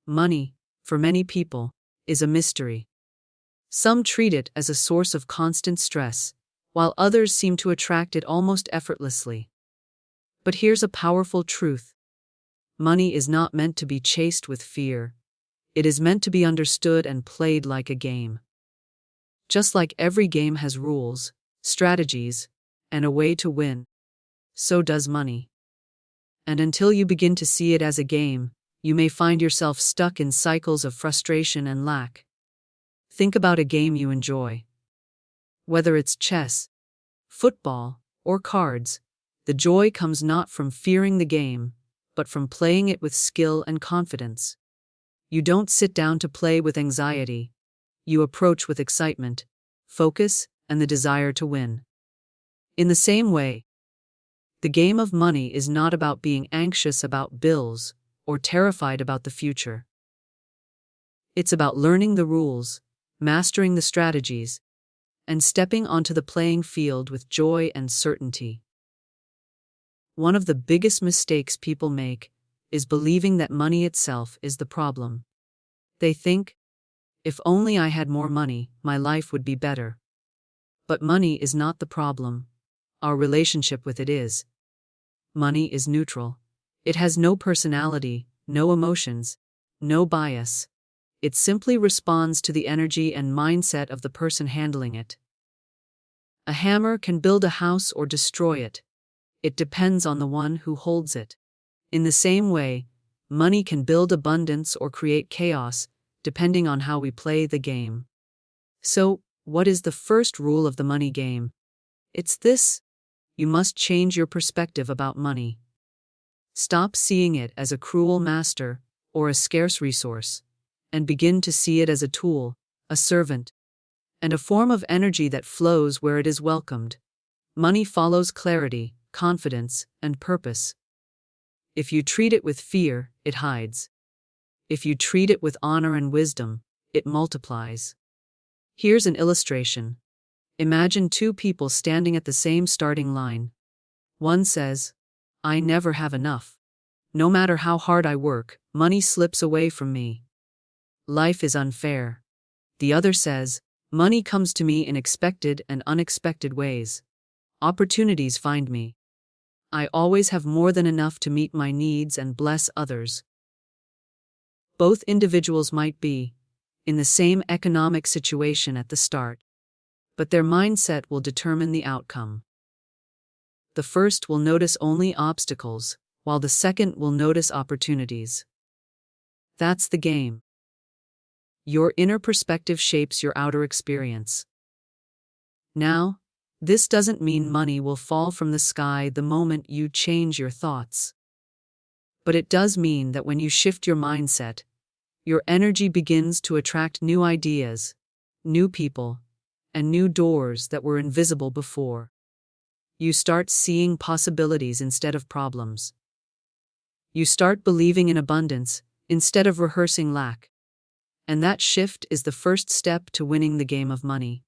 Money, for many people, is a mystery. Some treat it as a source of constant stress, while others seem to attract it almost effortlessly. But here's a powerful truth. Money is not meant to be chased with fear. It is meant to be understood and played like a game. Just like every game has rules, strategies, and a way to win, so does money. And until you begin to see it as a game, you may find yourself stuck in cycles of frustration and lack. Think about a game you enjoy. Whether it's chess, football, or cards, the joy comes not from fearing the game, but from playing it with skill and confidence. You don't sit down to play with anxiety. You approach with excitement, focus, and the desire to win. In the same way, the game of money is not about being anxious about bills or terrified about the future. It's about learning the rules, mastering the strategies, and stepping onto the playing field with joy and certainty. One of the biggest mistakes people make is believing that money itself is the problem. They think, if only I had more money, my life would be better. But money is not the problem. Our relationship with it is. Money is neutral. It has no personality, no emotions, no bias. It simply responds to the energy and mindset of the person handling it. A hammer can build a house or destroy it. It depends on the one who holds it. In the same way, money can build abundance or create chaos, depending on how we play the game. So, what is the first rule of the money game? It's this: you must change your perspective about money. Stop seeing it as a cruel master or a scarce resource, and begin to see it as a tool, a servant, and a form of energy that flows where it is welcomed. Money follows clarity, confidence, and purpose. If you treat it with fear, it hides. If you treat it with honor and wisdom, it multiplies. Here's an illustration. Imagine two people standing at the same starting line. One says, "I never have enough. No matter how hard I work, money slips away from me. Life is unfair." The other says, "Money comes to me in expected and unexpected ways. Opportunities find me. I always have more than enough to meet my needs and bless others." Both individuals might be in the same economic situation at the start, but their mindset will determine the outcome. The first will notice only obstacles, while the second will notice opportunities. That's the game. Your inner perspective shapes your outer experience. Now, this doesn't mean money will fall from the sky the moment you change your thoughts. But it does mean that when you shift your mindset, your energy begins to attract new ideas, new people, and new doors that were invisible before. You start seeing possibilities instead of problems. You start believing in abundance instead of rehearsing lack. And that shift is the first step to winning the game of money.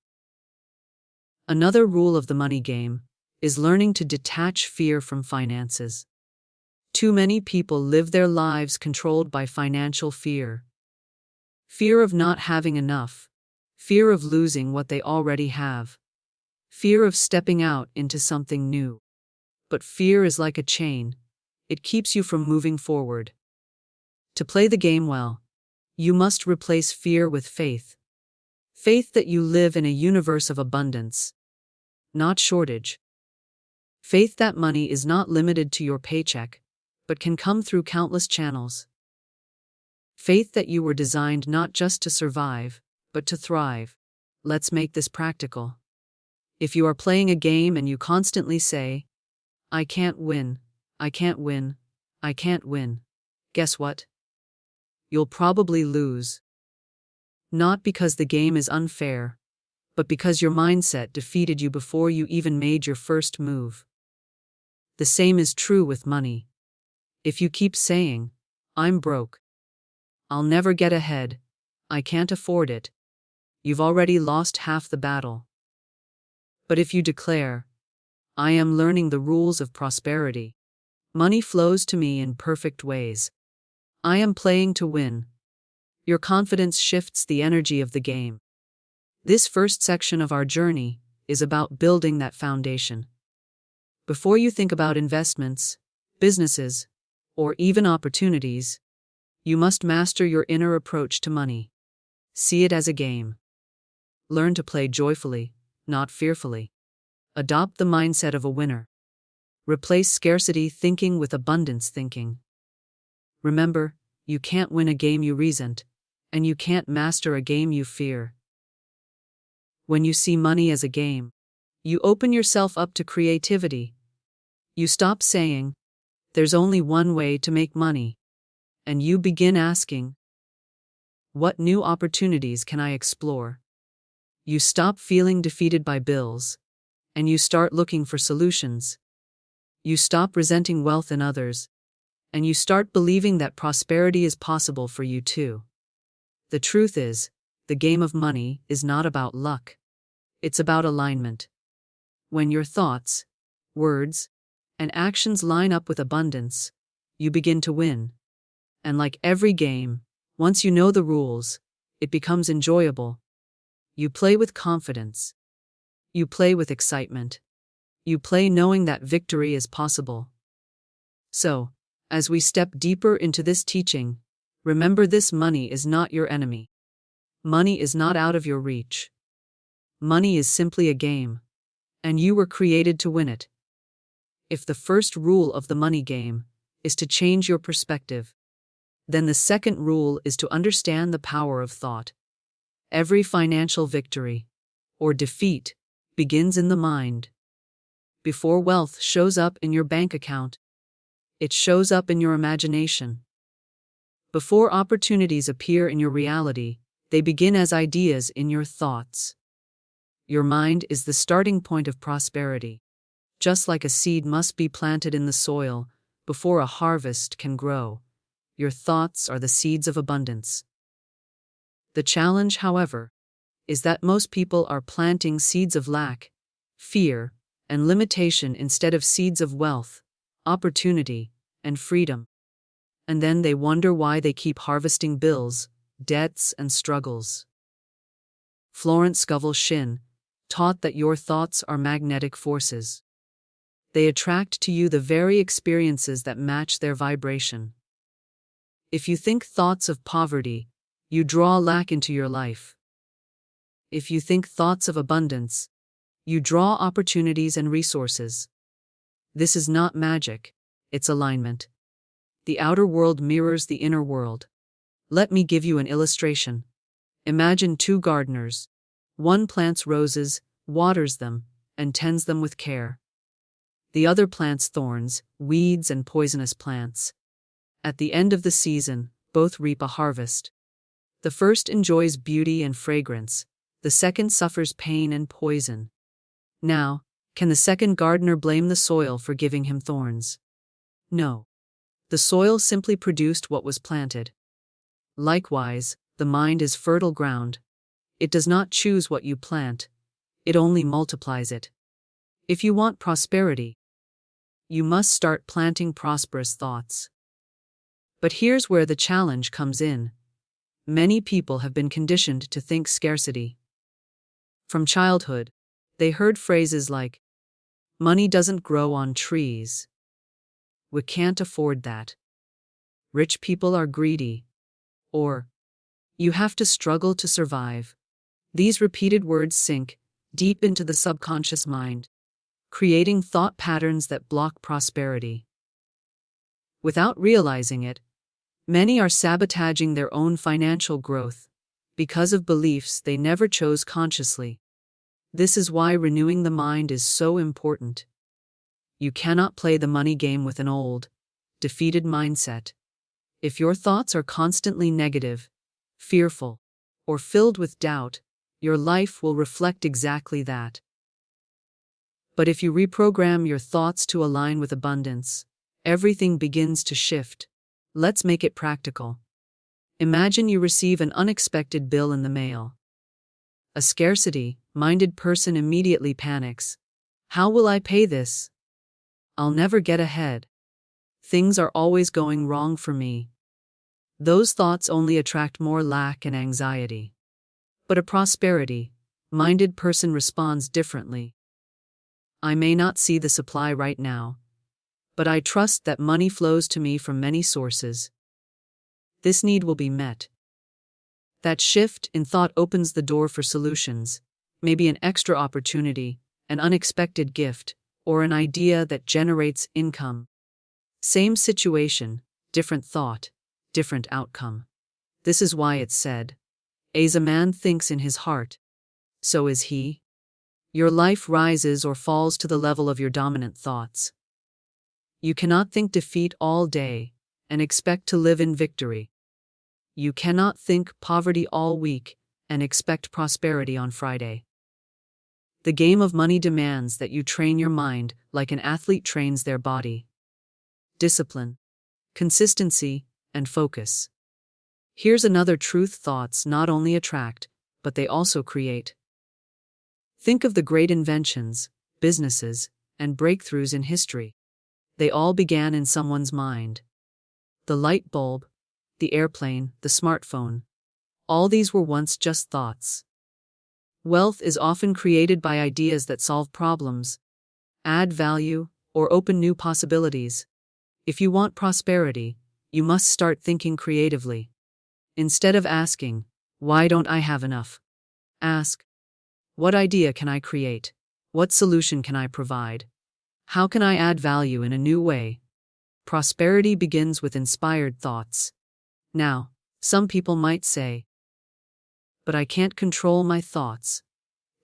Another rule of the money game is learning to detach fear from finances. Too many people live their lives controlled by financial fear. Fear of not having enough. Fear of losing what they already have. Fear of stepping out into something new. But fear is like a chain. It keeps you from moving forward. To play the game well, you must replace fear with faith. Faith that you live in a universe of abundance, not shortage. Faith that money is not limited to your paycheck, but can come through countless channels. Faith that you were designed not just to survive, but to thrive. Let's make this practical. If you are playing a game and you constantly say, "I can't win, I can't win, I can't win," guess what? You'll probably lose. Not because the game is unfair, but because your mindset defeated you before you even made your first move. The same is true with money. If you keep saying, "I'm broke, I'll never get ahead, I can't afford it," you've already lost half the battle. But if you declare, "I am learning the rules of prosperity. Money flows to me in perfect ways. I am playing to win. Your confidence shifts the energy of the game. This first section of our journey is about building that foundation. Before you think about investments, businesses, or even opportunities, you must master your inner approach to money. See it as a game. Learn to play joyfully, not fearfully. Adopt the mindset of a winner. Replace scarcity thinking with abundance thinking. Remember, you can't win a game you resent, and you can't master a game you fear. When you see money as a game, you open yourself up to creativity. You stop saying, "There's only one way to make money," and you begin asking, "What new opportunities can I explore?" You stop feeling defeated by bills, and you start looking for solutions. You stop resenting wealth in others, and you start believing that prosperity is possible for you too. The truth is, the game of money is not about luck. It's about alignment. When your thoughts, words, and actions line up with abundance, you begin to win. And like every game, once you know the rules, it becomes enjoyable. You play with confidence. You play with excitement. You play knowing that victory is possible. So, as we step deeper into this teaching, remember this: money is not your enemy. Money is not out of your reach. Money is simply a game, and you were created to win it. If the first rule of the money game is to change your perspective, then the second rule is to understand the power of thought. Every financial victory, or defeat, begins in the mind. Before wealth shows up in your bank account, it shows up in your imagination. Before opportunities appear in your reality, they begin as ideas in your thoughts. Your mind is the starting point of prosperity. Just like a seed must be planted in the soil before a harvest can grow, your thoughts are the seeds of abundance. The challenge, however, is that most people are planting seeds of lack, fear, and limitation instead of seeds of wealth, opportunity, and freedom. And then they wonder why they keep harvesting bills, debts, and struggles. Florence Scovel Shinn taught that your thoughts are magnetic forces. They attract to you the very experiences that match their vibration. If you think thoughts of poverty, you draw lack into your life. If you think thoughts of abundance, you draw opportunities and resources. This is not magic, it's alignment. The outer world mirrors the inner world. Let me give you an illustration. Imagine two gardeners. One plants roses, waters them, and tends them with care. The other plants thorns, weeds, and poisonous plants. At the end of the season, both reap a harvest. The first enjoys beauty and fragrance. The second suffers pain and poison. Now, can the second gardener blame the soil for giving him thorns? No. The soil simply produced what was planted. Likewise, the mind is fertile ground. It does not choose what you plant. It only multiplies it. If you want prosperity, you must start planting prosperous thoughts. But here's where the challenge comes in. Many people have been conditioned to think scarcity. From childhood, they heard phrases like, "Money doesn't grow on trees." "We can't afford that." "Rich people are greedy." Or, "You have to struggle to survive." These repeated words sink deep into the subconscious mind, creating thought patterns that block prosperity. Without realizing it, many are sabotaging their own financial growth because of beliefs they never chose consciously. This is why renewing the mind is so important. You cannot play the money game with an old, defeated mindset. If your thoughts are constantly negative, fearful, or filled with doubt, your life will reflect exactly that. But if you reprogram your thoughts to align with abundance, everything begins to shift. Let's make it practical. Imagine you receive an unexpected bill in the mail. A scarcity-minded person immediately panics. "How will I pay this? I'll never get ahead. Things are always going wrong for me." Those thoughts only attract more lack and anxiety. But a prosperity-minded person responds differently. I may not see the supply right now, but I trust that money flows to me from many sources. This need will be met. That shift in thought opens the door for solutions, maybe an extra opportunity, an unexpected gift, or an idea that generates income. Same situation, different thought, different outcome. This is why it's said, as a man thinks in his heart, so is he. Your life rises or falls to the level of your dominant thoughts. You cannot think defeat all day and expect to live in victory. You cannot think poverty all week and expect prosperity on Friday. The game of money demands that you train your mind like an athlete trains their body. Discipline, consistency, and focus. Here's another truth: thoughts not only attract, but they also create. Think of the great inventions, businesses, and breakthroughs in history. They all began in someone's mind. The light bulb, the airplane, the smartphone. All these were once just thoughts. Wealth is often created by ideas that solve problems, add value, or open new possibilities. If you want prosperity, you must start thinking creatively. Instead of asking, why don't I have enough? Ask, what idea can I create? What solution can I provide? How can I add value in a new way? Prosperity begins with inspired thoughts. Now, some people might say, but I can't control my thoughts.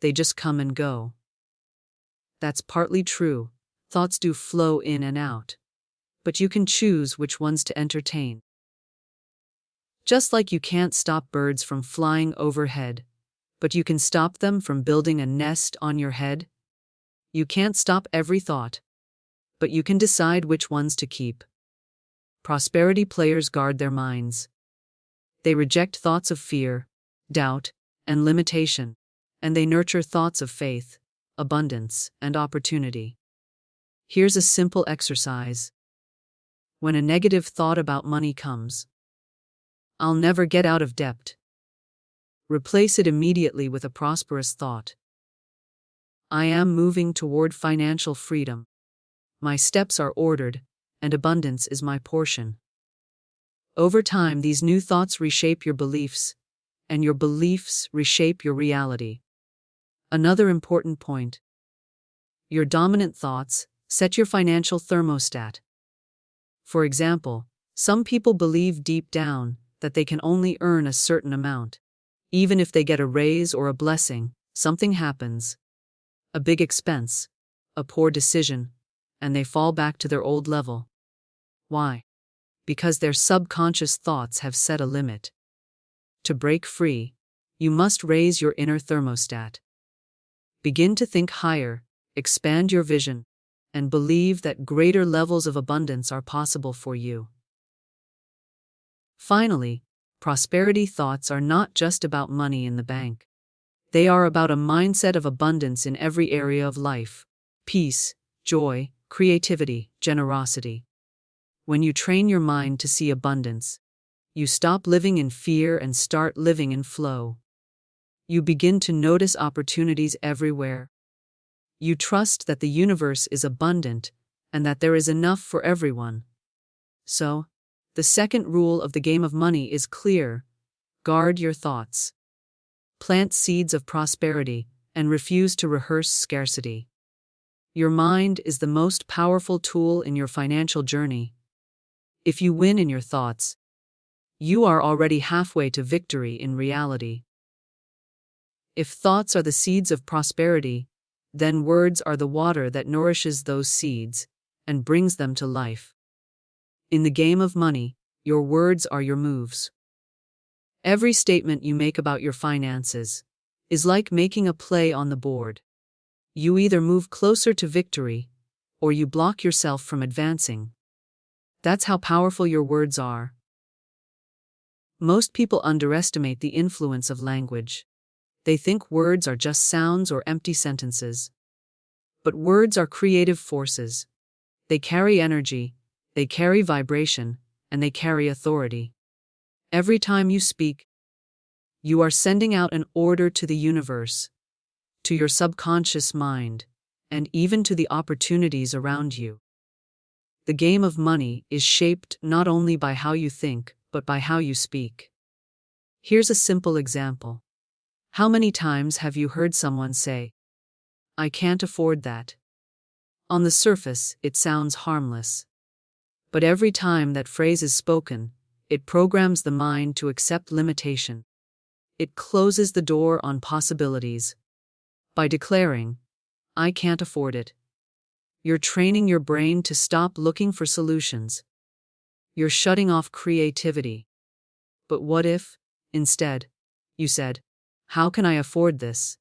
They just come and go. That's partly true. Thoughts do flow in and out. But you can choose which ones to entertain. Just like you can't stop birds from flying overhead, but you can stop them from building a nest on your head. You can't stop every thought, but you can decide which ones to keep. Prosperity players guard their minds. They reject thoughts of fear, doubt, and limitation, and they nurture thoughts of faith, abundance, and opportunity. Here's a simple exercise. When a negative thought about money comes, I'll never get out of debt. Replace it immediately with a prosperous thought. I am moving toward financial freedom. My steps are ordered, and abundance is my portion. Over time, these new thoughts reshape your beliefs, and your beliefs reshape your reality. Another important point. Your dominant thoughts set your financial thermostat. For example, some people believe deep down that they can only earn a certain amount. Even if they get a raise or a blessing, something happens. A big expense, a poor decision, and they fall back to their old level. Why? Because their subconscious thoughts have set a limit. To break free, you must raise your inner thermostat. Begin to think higher, expand your vision, and believe that greater levels of abundance are possible for you. Finally, prosperity thoughts are not just about money in the bank. They are about a mindset of abundance in every area of life: peace, joy, creativity, generosity. When you train your mind to see abundance, you stop living in fear and start living in flow. You begin to notice opportunities everywhere. You trust that the universe is abundant and that there is enough for everyone. So, the second rule of the game of money is clear: guard your thoughts. Plant seeds of prosperity and refuse to rehearse scarcity. Your mind is the most powerful tool in your financial journey. If you win in your thoughts, you are already halfway to victory in reality. If thoughts are the seeds of prosperity, then words are the water that nourishes those seeds and brings them to life. In the game of money, your words are your moves. Every statement you make about your finances is like making a play on the board. You either move closer to victory, or you block yourself from advancing. That's how powerful your words are. Most people underestimate the influence of language. They think words are just sounds or empty sentences. But words are creative forces. They carry energy, they carry vibration, and they carry authority. Every time you speak, you are sending out an order to the universe, to your subconscious mind, and even to the opportunities around you. The game of money is shaped not only by how you think, but by how you speak. Here's a simple example. How many times have you heard someone say, "I can't afford that"? On the surface, it sounds harmless. But every time that phrase is spoken, it programs the mind to accept limitation. It closes the door on possibilities. By declaring, "I can't afford it," you're training your brain to stop looking for solutions. You're shutting off creativity. But what if, instead, you said, "How can I afford this?"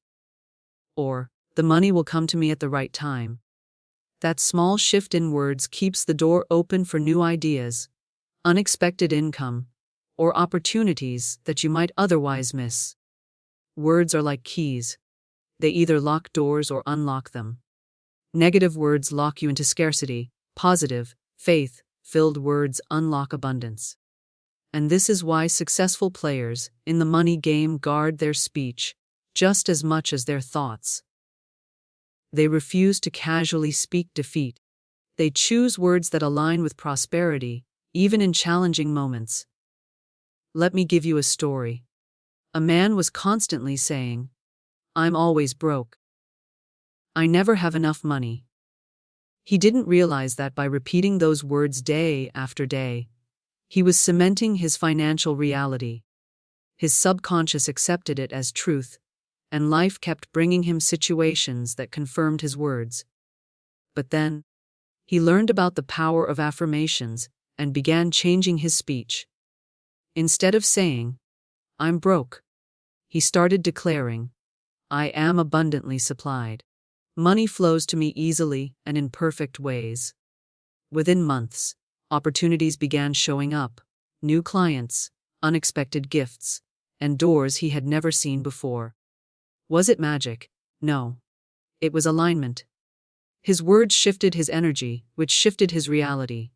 Or, "The money will come to me at the right time." That small shift in words keeps the door open for new ideas, unexpected income, or opportunities that you might otherwise miss. Words are like keys. They either lock doors or unlock them. Negative words lock you into scarcity. Positive, faith-filled words unlock abundance. And this is why successful players in the money game guard their speech just as much as their thoughts. They refuse to casually speak defeat. They choose words that align with prosperity, even in challenging moments. Let me give you a story. A man was constantly saying, "I'm always broke. I never have enough money." He didn't realize that by repeating those words day after day, he was cementing his financial reality. His subconscious accepted it as truth, and life kept bringing him situations that confirmed his words. But then, he learned about the power of affirmations and began changing his speech. Instead of saying, "I'm broke," he started declaring, "I am abundantly supplied. Money flows to me easily and in perfect ways." Within months, opportunities began showing up, new clients, unexpected gifts, and doors he had never seen before. Was it magic? No. It was alignment. His words shifted his energy, which shifted his reality.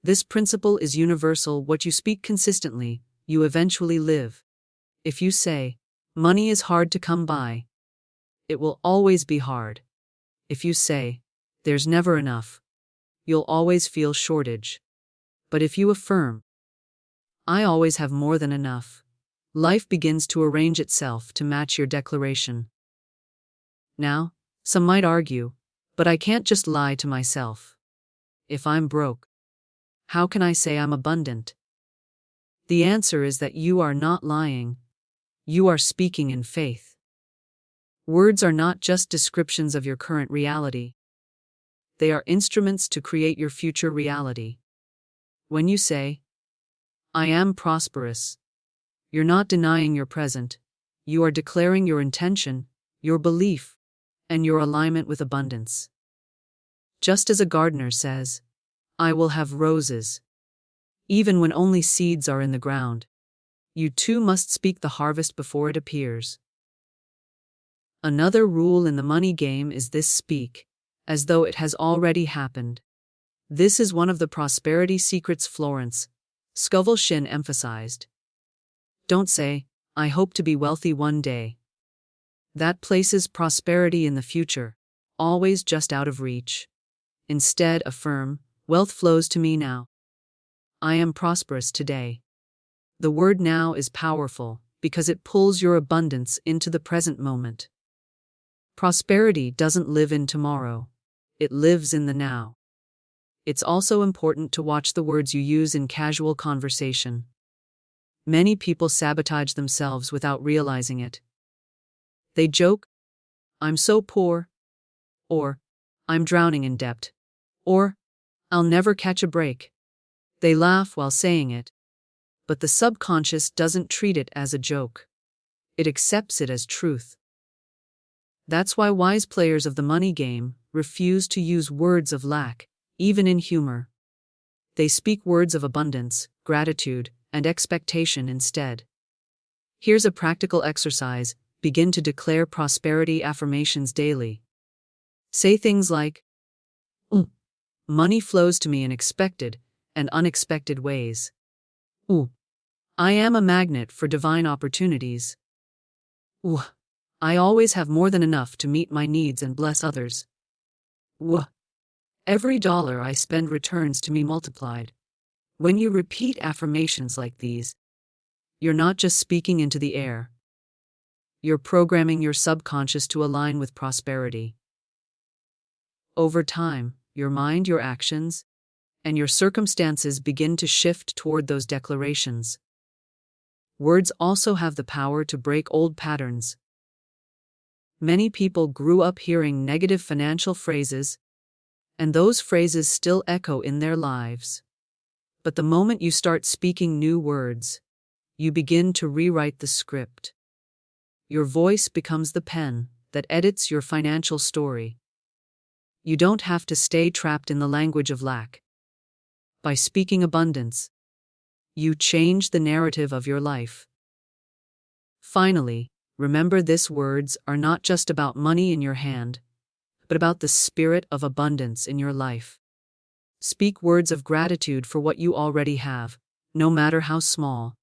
This principle is universal. What you speak consistently, you eventually live. If you say, "Money is hard to come by," it will always be hard. If you say, "There's never enough," you'll always feel shortage. But if you affirm, "I always have more than enough," life begins to arrange itself to match your declaration. Now, some might argue, "But I can't just lie to myself. If I'm broke, how can I say I'm abundant?" The answer is that you are not lying. You are speaking in faith. Words are not just descriptions of your current reality. They are instruments to create your future reality. When you say, "I am prosperous," you're not denying your present. You are declaring your intention, your belief, and your alignment with abundance. Just as a gardener says, "I will have roses," even when only seeds are in the ground, you too must speak the harvest before it appears. Another rule in the money game is this: speak as though it has already happened. This is one of the prosperity secrets Florence Scovel emphasized. Don't say, "I hope to be wealthy one day." That places prosperity in the future, always just out of reach. Instead, affirm, "Wealth flows to me now. I am prosperous today." The word "now" is powerful because it pulls your abundance into the present moment. Prosperity doesn't live in tomorrow. It lives in the now. It's also important to watch the words you use in casual conversation. Many people sabotage themselves without realizing it. They joke, "I'm so poor," or "I'm drowning in debt," or "I'll never catch a break." They laugh while saying it, but the subconscious doesn't treat it as a joke. It accepts it as truth. That's why wise players of the money game refuse to use words of lack, even in humor. They speak words of abundance, gratitude, and expectation instead. Here's a practical exercise: begin to declare prosperity affirmations daily. Say things like, "Ooh, money flows to me in expected and unexpected ways." "Ooh, I am a magnet for divine opportunities. Ooh. I always have more than enough to meet my needs and bless others. Ooh. Every dollar I spend returns to me multiplied. When you repeat affirmations like these, you're not just speaking into the air. You're programming your subconscious to align with prosperity. Over time, your mind, your actions, and your circumstances begin to shift toward those declarations. Words also have the power to break old patterns. Many people grew up hearing negative financial phrases, and those phrases still echo in their lives. But the moment you start speaking new words, you begin to rewrite the script. Your voice becomes the pen that edits your financial story. You don't have to stay trapped in the language of lack. By speaking abundance, you change the narrative of your life. Finally, remember these words are not just about money in your hand, but about the spirit of abundance in your life. Speak words of gratitude for what you already have, no matter how small.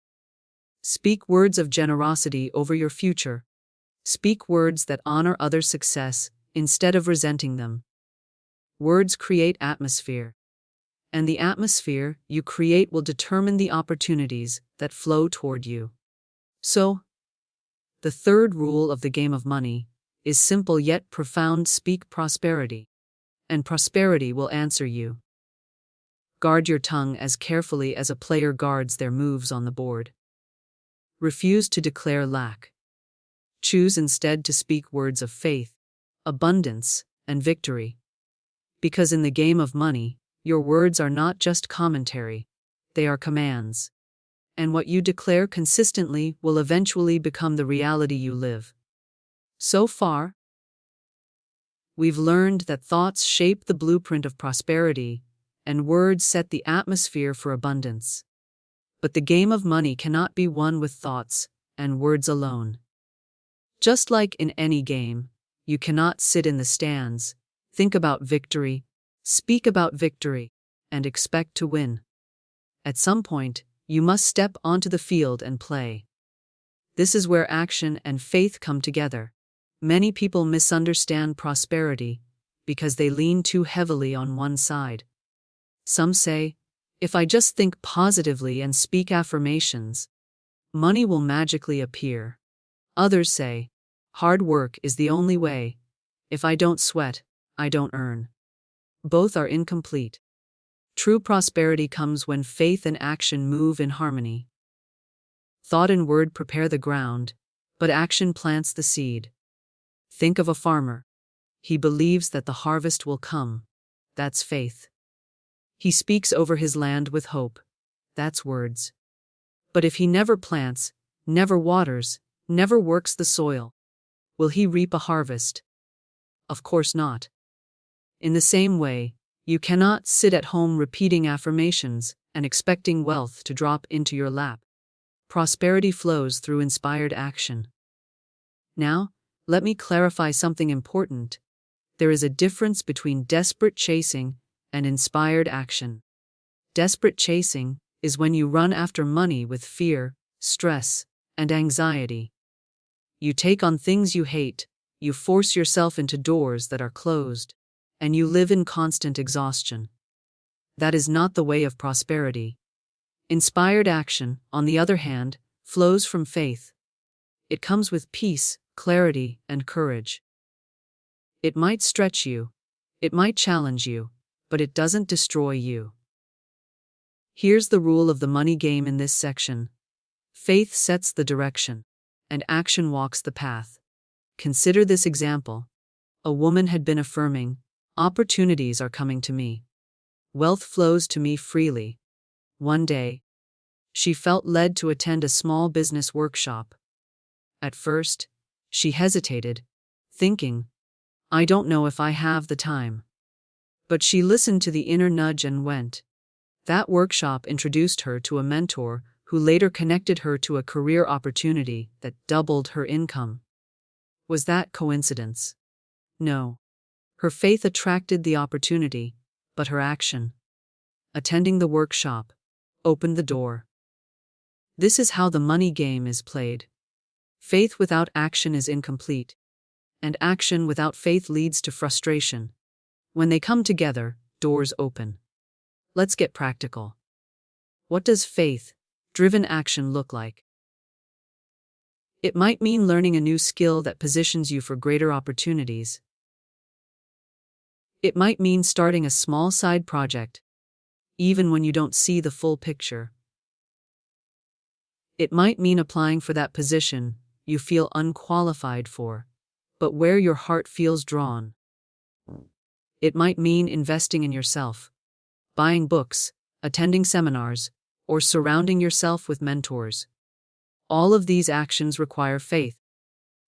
Speak words of generosity over your future. Speak words that honor others' success instead of resenting them. Words create atmosphere, and the atmosphere you create will determine the opportunities that flow toward you. So, the third rule of the game of money is simple yet profound: speak prosperity, and prosperity will answer you. Guard your tongue as carefully as a player guards their moves on the board. Refuse to declare lack. Choose instead to speak words of faith, abundance, and victory. Because in the game of money, your words are not just commentary, they are commands. And what you declare consistently will eventually become the reality you live. So far, we've learned that thoughts shape the blueprint of prosperity, and words set the atmosphere for abundance. But the game of money cannot be won with thoughts and words alone. Just like in any game, you cannot sit in the stands, think about victory, speak about victory, and expect to win. At some point, you must step onto the field and play. This is where action and faith come together. Many people misunderstand prosperity because they lean too heavily on one side. Some say, if I just think positively and speak affirmations, money will magically appear. Others say, hard work is the only way. If I don't sweat, I don't earn. Both are incomplete. True prosperity comes when faith and action move in harmony. Thought and word prepare the ground, but action plants the seed. Think of a farmer. He believes that the harvest will come. That's faith. He speaks over his land with hope. That's words. But if he never plants, never waters, never works the soil, will he reap a harvest? Of course not. In the same way, you cannot sit at home repeating affirmations and expecting wealth to drop into your lap. Prosperity flows through inspired action. Now, let me clarify something important. There is a difference between desperate chasing and inspired action. Desperate chasing is when you run after money with fear, stress, and anxiety. You take on things you hate, you force yourself into doors that are closed, and you live in constant exhaustion. That is not the way of prosperity. Inspired action, on the other hand, flows from faith. It comes with peace, clarity, and courage. It might stretch you, it might challenge you, but it doesn't destroy you. Here's the rule of the money game in this section. Faith sets the direction, and action walks the path. Consider this example. A woman had been affirming, opportunities are coming to me. Wealth flows to me freely. One day, she felt led to attend a small business workshop. At first, she hesitated, thinking, I don't know if I have the time. But she listened to the inner nudge and went. That workshop introduced her to a mentor who later connected her to a career opportunity that doubled her income. Was that coincidence? No. Her faith attracted the opportunity, but her action, attending the workshop, opened the door. This is how the money game is played. Faith without action is incomplete, and action without faith leads to frustration. When they come together, doors open. Let's get practical. What does faith-driven action look like? It might mean learning a new skill that positions you for greater opportunities. It might mean starting a small side project, even when you don't see the full picture. It might mean applying for that position you feel unqualified for, but where your heart feels drawn. It might mean investing in yourself, buying books, attending seminars, or surrounding yourself with mentors. All of these actions require faith,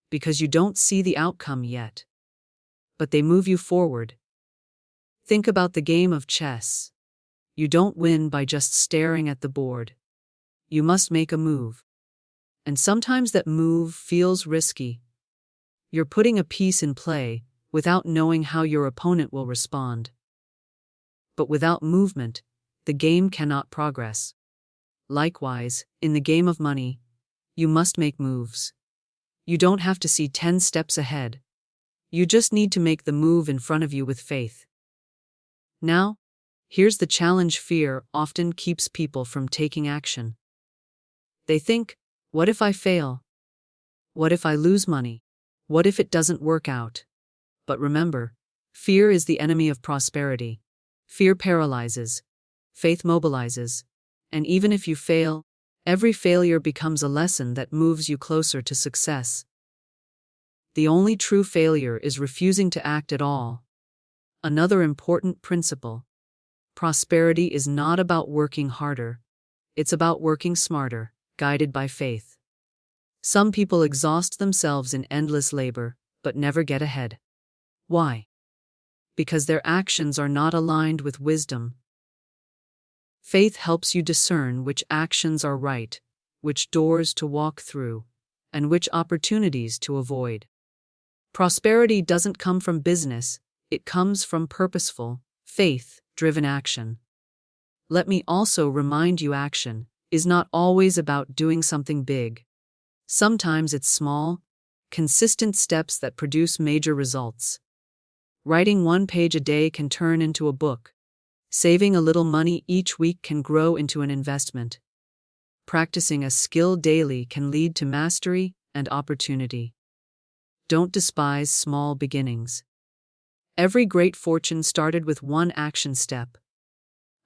because you don't see the outcome yet, but they move you forward. Think about the game of chess. You don't win by just staring at the board. You must make a move. And sometimes that move feels risky. You're putting a piece in play without knowing how your opponent will respond. But without movement, the game cannot progress. Likewise, in the game of money, you must make moves. You don't have to see 10 steps ahead. You just need to make the move in front of you with faith. Now, here's the challenge: fear often keeps people from taking action. They think, what if I fail? What if I lose money? What if it doesn't work out? But remember, fear is the enemy of prosperity. Fear paralyzes, faith mobilizes, and even if you fail, every failure becomes a lesson that moves you closer to success. The only true failure is refusing to act at all. Another important principle: prosperity is not about working harder, it's about working smarter, guided by faith. Some people exhaust themselves in endless labor, but never get ahead. Why? Because their actions are not aligned with wisdom. Faith helps you discern which actions are right, which doors to walk through, and which opportunities to avoid. Prosperity doesn't come from business, it comes from purposeful, faith-driven action. Let me also remind you, action is not always about doing something big. Sometimes it's small, consistent steps that produce major results. Writing 1 page a day can turn into a book. Saving a little money each week can grow into an investment. Practicing a skill daily can lead to mastery and opportunity. Don't despise small beginnings. Every great fortune started with one action step.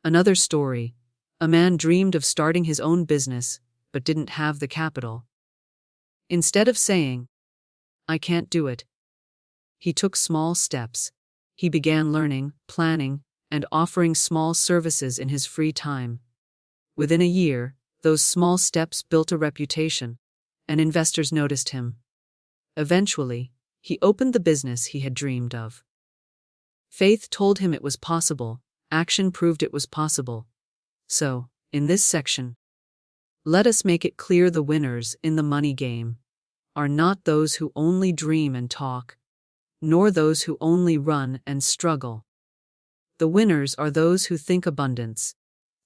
Another story: a man dreamed of starting his own business, but didn't have the capital. Instead of saying, "I can't do it," he took small steps. He began learning, planning, and offering small services in his free time. Within a year, those small steps built a reputation, and investors noticed him. Eventually, he opened the business he had dreamed of. Faith told him it was possible, action proved it was possible. So, in this section, let us make it clear: the winners in the money game are not those who only dream and talk, nor those who only run and struggle. The winners are those who think abundance,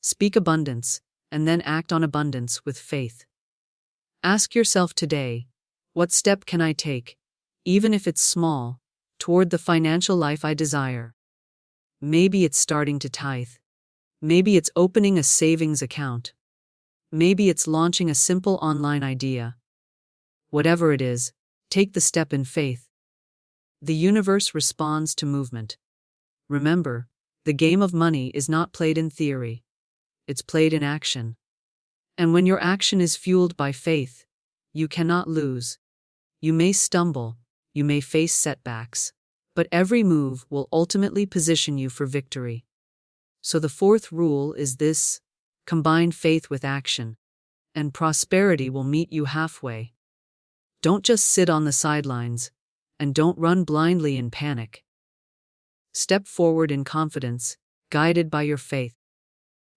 speak abundance, and then act on abundance with faith. Ask yourself today, what step can I take, even if it's small, toward the financial life I desire? Maybe it's starting to tithe. Maybe it's opening a savings account. Maybe it's launching a simple online idea. Whatever it is, take the step in faith. The universe responds to movement. Remember, the game of money is not played in theory. It's played in action. And when your action is fueled by faith, you cannot lose. You may stumble, you may face setbacks, but every move will ultimately position you for victory. So the fourth rule is this: combine faith with action, and prosperity will meet you halfway. Don't just sit on the sidelines, and don't run blindly in panic. Step forward in confidence, guided by your faith,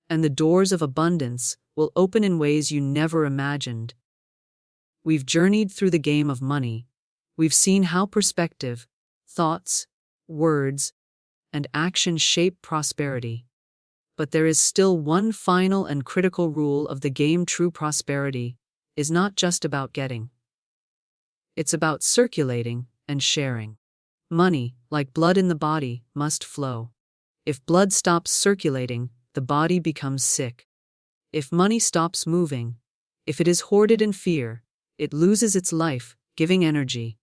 and the doors of abundance will open in ways you never imagined. We've journeyed through the game of money. We've seen how perspective, thoughts, words, and action shape prosperity. But there is still one final and critical rule of the game: true prosperity is not just about getting. It's about circulating and sharing. Money, like blood in the body, must flow. If blood stops circulating, the body becomes sick. If money stops moving, if it is hoarded in fear, it loses its life, giving energy.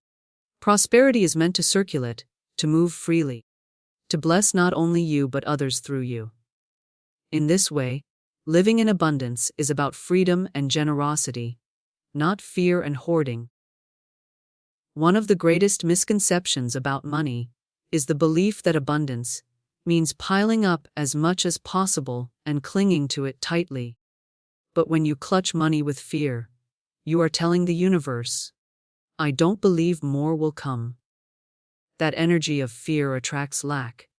Prosperity is meant to circulate, to move freely, to bless not only you but others through you. In this way, living in abundance is about freedom and generosity, not fear and hoarding. One of the greatest misconceptions about money is the belief that abundance means piling up as much as possible and clinging to it tightly. But when you clutch money with fear, you are telling the universe, "I don't believe more will come." That energy of fear attracts lack.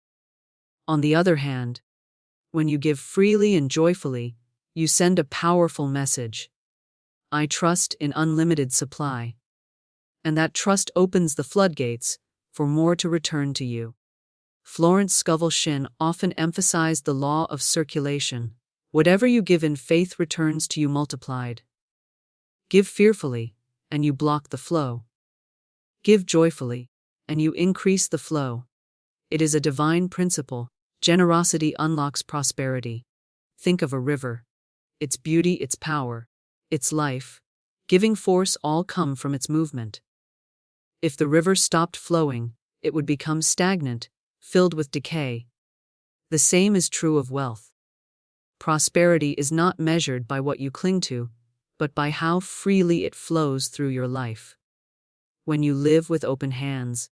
On the other hand, when you give freely and joyfully, you send a powerful message. I trust in unlimited supply. And that trust opens the floodgates for more to return to you. Florence Scovel often emphasized the law of circulation. Whatever you give in faith returns to you multiplied. Give fearfully, and you block the flow. Give joyfully, and you increase the flow. It is a divine principle. Generosity unlocks prosperity. Think of a river. Its beauty, its power, its life, giving force all come from its movement. If the river stopped flowing, it would become stagnant, filled with decay. The same is true of wealth. Prosperity is not measured by what you cling to, but by how freely it flows through your life. When you live with open hands,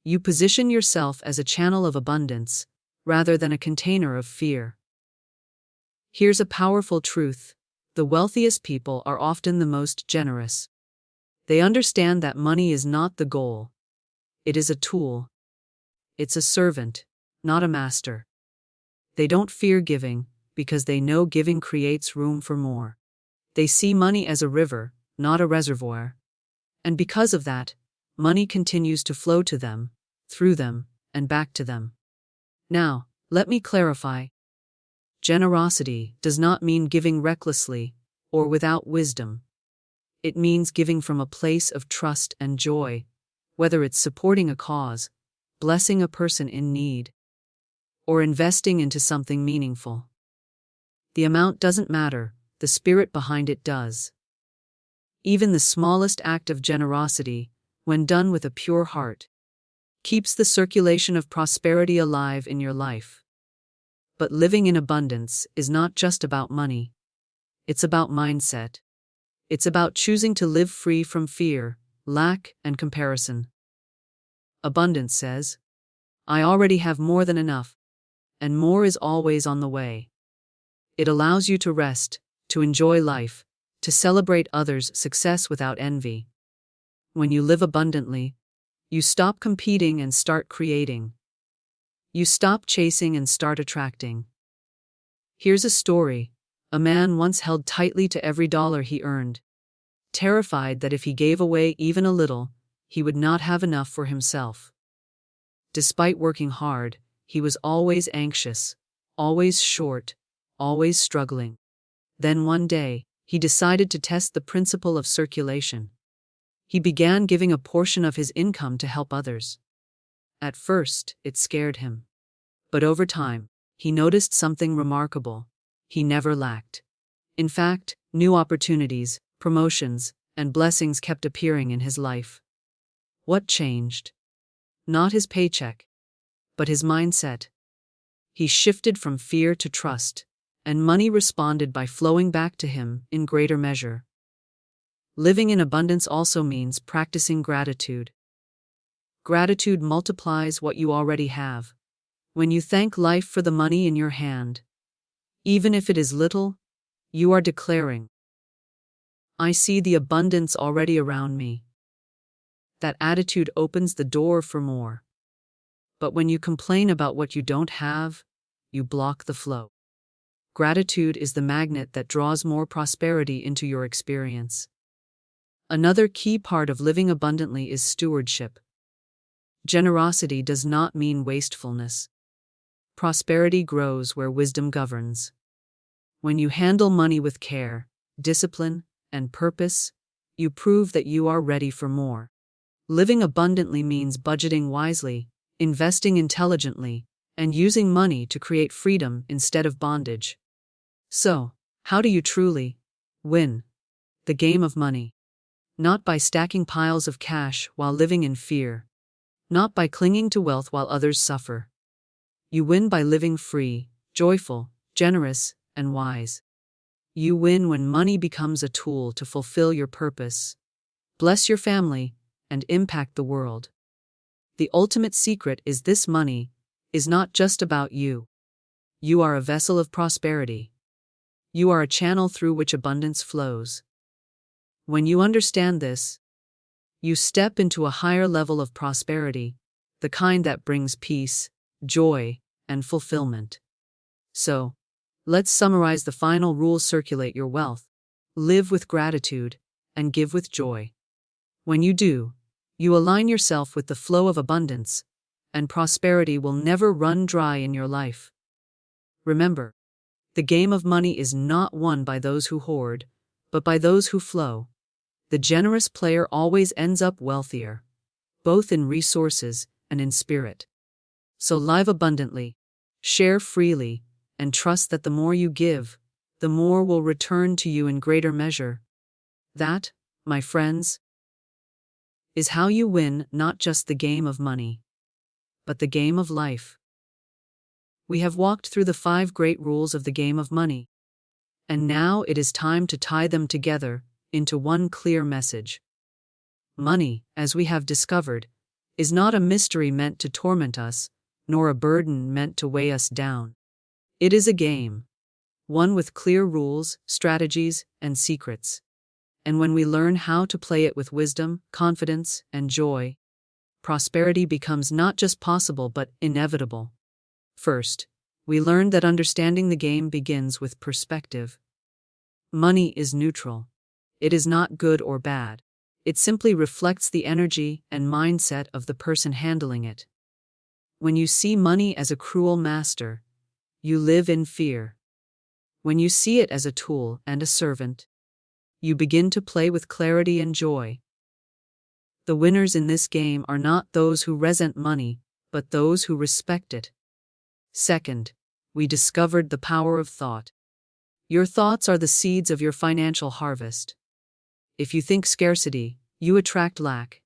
you position yourself as a channel of abundance, rather than a container of fear. Here's a powerful truth: the wealthiest people are often the most generous. They understand that money is not the goal. It is a tool. It's a servant, not a master. They don't fear giving, because they know giving creates room for more. They see money as a river, not a reservoir. And because of that, money continues to flow to them, through them, and back to them. Now, let me clarify. Generosity does not mean giving recklessly or without wisdom. It means giving from a place of trust and joy, whether it's supporting a cause, blessing a person in need, or investing into something meaningful. The amount doesn't matter, the spirit behind it does. Even the smallest act of generosity, when done with a pure heart, keeps the circulation of prosperity alive in your life. But living in abundance is not just about money. It's about mindset. It's about choosing to live free from fear, lack, and comparison. Abundance says, I already have more than enough, and more is always on the way. It allows you to rest, to enjoy life, to celebrate others' success without envy. When you live abundantly, you stop competing and start creating. You stop chasing and start attracting. Here's a story. A man once held tightly to every dollar he earned, terrified that if he gave away even a little, he would not have enough for himself. Despite working hard, he was always anxious, always short, always struggling. Then one day, he decided to test the principle of circulation. He began giving a portion of his income to help others. At first, it scared him. But over time, he noticed something remarkable. He never lacked. In fact, new opportunities, promotions, and blessings kept appearing in his life. What changed? Not his paycheck, but his mindset. He shifted from fear to trust, and money responded by flowing back to him in greater measure. Living in abundance also means practicing gratitude. Gratitude multiplies what you already have. When you thank life for the money in your hand, even if it is little, you are declaring, I see the abundance already around me. That attitude opens the door for more. But when you complain about what you don't have, you block the flow. Gratitude is the magnet that draws more prosperity into your experience. Another key part of living abundantly is stewardship. Generosity does not mean wastefulness. Prosperity grows where wisdom governs. When you handle money with care, discipline, and purpose, you prove that you are ready for more. Living abundantly means budgeting wisely, investing intelligently, and using money to create freedom instead of bondage. So, how do you truly win the game of money? Not by stacking piles of cash while living in fear. Not by clinging to wealth while others suffer. You win by living free, joyful, generous, and wise. You win when money becomes a tool to fulfill your purpose, bless your family, and impact the world. The ultimate secret is this: money is not just about you. You are a vessel of prosperity. You are a channel through which abundance flows. When you understand this, you step into a higher level of prosperity, the kind that brings peace, joy, and fulfillment. So, let's summarize the final rule: circulate your wealth, live with gratitude, and give with joy. When you do, you align yourself with the flow of abundance, and prosperity will never run dry in your life. Remember, the game of money is not won by those who hoard, but by those who flow. The generous player always ends up wealthier, both in resources and in spirit. So live abundantly, share freely, and trust that the more you give, the more will return to you in greater measure. That, my friends, is how you win not just the game of money, but the game of life. We have walked through the 5 great rules of the game of money, and now it is time to tie them together into one clear message. Money, as we have discovered, is not a mystery meant to torment us, nor a burden meant to weigh us down. It is a game, one with clear rules, strategies, and secrets. And when we learn how to play it with wisdom, confidence, and joy, prosperity becomes not just possible but inevitable. First, we learned that understanding the game begins with perspective. Money is neutral. It is not good or bad. It simply reflects the energy and mindset of the person handling it. When you see money as a cruel master, you live in fear. When you see it as a tool and a servant, you begin to play with clarity and joy. The winners in this game are not those who resent money, but those who respect it. Second, we discovered the power of thought. Your thoughts are the seeds of your financial harvest. If you think scarcity, you attract lack.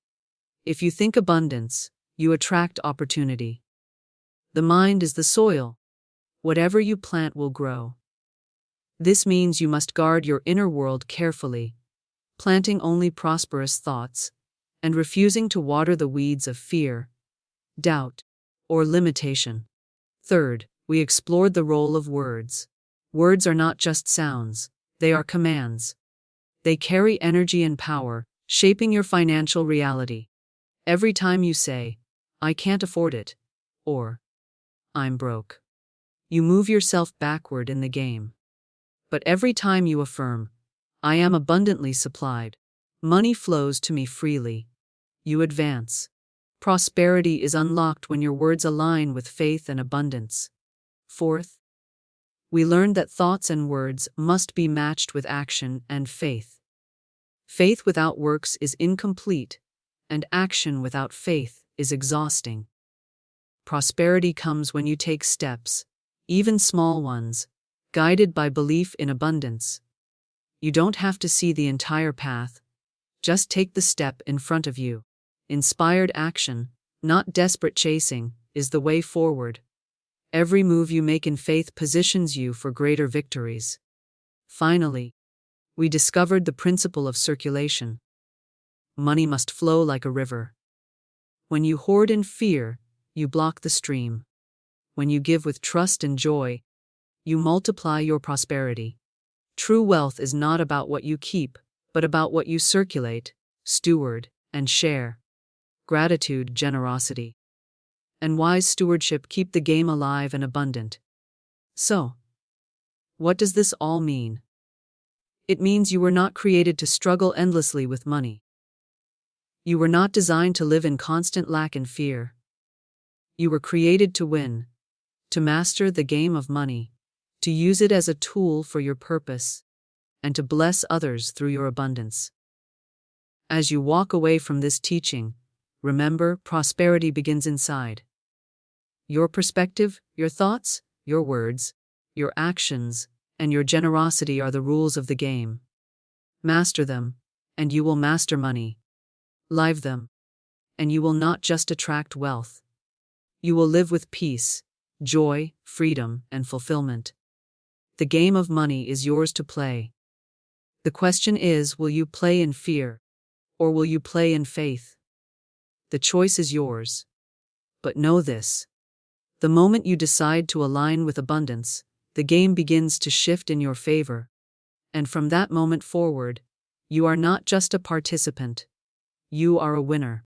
If you think abundance, you attract opportunity. The mind is the soil. Whatever you plant will grow. This means you must guard your inner world carefully, planting only prosperous thoughts, and refusing to water the weeds of fear, doubt, or limitation. Third, we explored the role of words. Words are not just sounds, they are commands. They carry energy and power, shaping your financial reality. Every time you say, "I can't afford it," or "I'm broke," you move yourself backward in the game. But every time you affirm, "I am abundantly supplied, money flows to me freely," you advance. Prosperity is unlocked when your words align with faith and abundance. Fourth, we learned that thoughts and words must be matched with action and faith. Faith without works is incomplete, and action without faith is exhausting. Prosperity comes when you take steps, even small ones, guided by belief in abundance. You don't have to see the entire path, just take the step in front of you. Inspired action, not desperate chasing, is the way forward. Every move you make in faith positions you for greater victories. Finally, we discovered the principle of circulation. Money must flow like a river. When you hoard in fear, you block the stream. When you give with trust and joy, you multiply your prosperity. True wealth is not about what you keep, but about what you circulate, steward, and share. Gratitude, generosity, and wise stewardship keep the game alive and abundant. So, what does this all mean? It means you were not created to struggle endlessly with money. You were not designed to live in constant lack and fear. You were created to win to master the game of money, to use it as a tool for your purpose, and to bless others through your abundance. As you walk away from this teaching, remember, prosperity begins inside. Your perspective, your thoughts, your words, your actions, and your generosity are the rules of the game. Master them, and you will master money. Live them, and you will not just attract wealth. You will live with peace, joy, freedom, and fulfillment. The game of money is yours to play. The question is, will you play in fear, or will you play in faith? The choice is yours. But know this: the moment you decide to align with abundance, the game begins to shift in your favor. And from that moment forward, you are not just a participant. You are a winner.